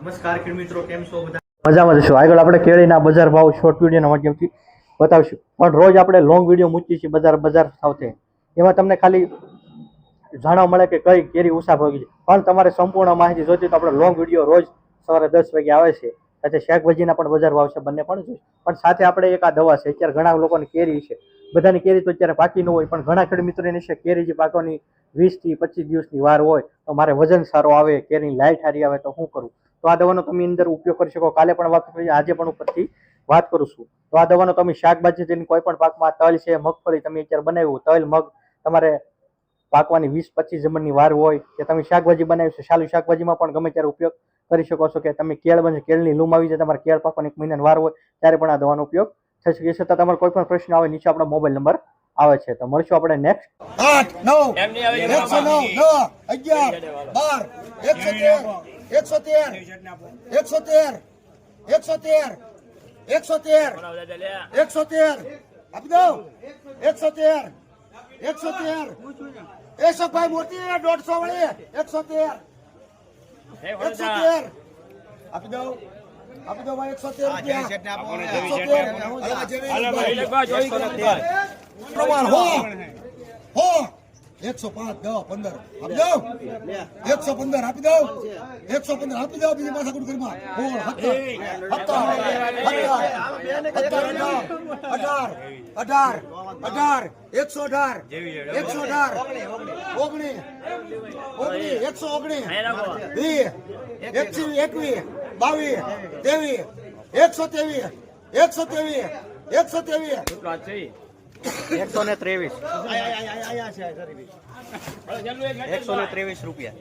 નમસ્કાર ખેડૂત મિત્રો, કેમ છો બધા? મજામાં જશું. આગળ આપણે કેળીના બજાર ભાવ શોર્ટ વિડીયોના માધ્યમથી બતાવીશું, પણ રોજ આપણે લોંગ વિડીયો મૂકીએ છીએ બજાર સાથે. એમાં તમને ખાલી જાણવા મળે કે કઈ કેરી ઉષા ભાવી છે, પણ તમારે સંપૂર્ણ માહિતી જોઈતી તો આપણે લોંગ વિડીયો રોજ સવારે 10 વાગે આવે છે. સાથે શાકભાજીના પણ બજાર ભાવ છે, બંને પણ જોઈશું. પણ સાથે આપણે એક આ દવા છે. અત્યારે ઘણા લોકોની કેરી છે, બધાની કેરી તો અત્યારે પાકી ન હોય, પણ ઘણા ખેડૂત મિત્રોની છે કેરી જે પાકવાની 20 થી 25 દિવસની વાર હોય, તો મારે વજન સારો આવે, કેરીની લાઈટ સારી આવે, તો શું કરું? તો આ દવાનો તમે અંદર ઉપયોગ કરી શકો. કાલે પણ વાત કરી, આજે પણ ઉપરથી વાત કરું છું. તો આ દવાનો તમે શાકભાજી તેની કોઈ પણ પાકમાં, તલ છે, મગફળી તમે અત્યારે બનાવ્યું, તલ મગ તમારે પાકવાની 20-25 જમણની વાર હોય, કે તમે શાકભાજી બનાવી છે, ચાલુ શાકભાજીમાં પણ ગમે ત્યારે ઉપયોગ કરી શકો છો. કે તમે કેળ બને, કેળની લૂમ આવી જાય, તમારે કેળ પાકવાની 1 મહિનાની વાર હોય, ત્યારે પણ આ દવાનો ઉપયોગ થઈ શકે છે. છતાં તમારે કોઈ પણ પ્રશ્ન આવે, નીચે આપણો મોબાઈલ નંબર આવે છે. તો મળશું આપણે નેક્સ્ટ 8 9 109 10 11 12 113 113 આપી દો 113 113 ભાઈ મોટી 150 વાળી 113 આપી દો ભાઈ 113 પ્રમાણ હો 105 10 15 આપી દો 115 આપી દો 115 આપી દો. બીજી પાછા ગુડ કરીમાં 18 118 19 119 20 22 123 ₹123 રૂપિયા.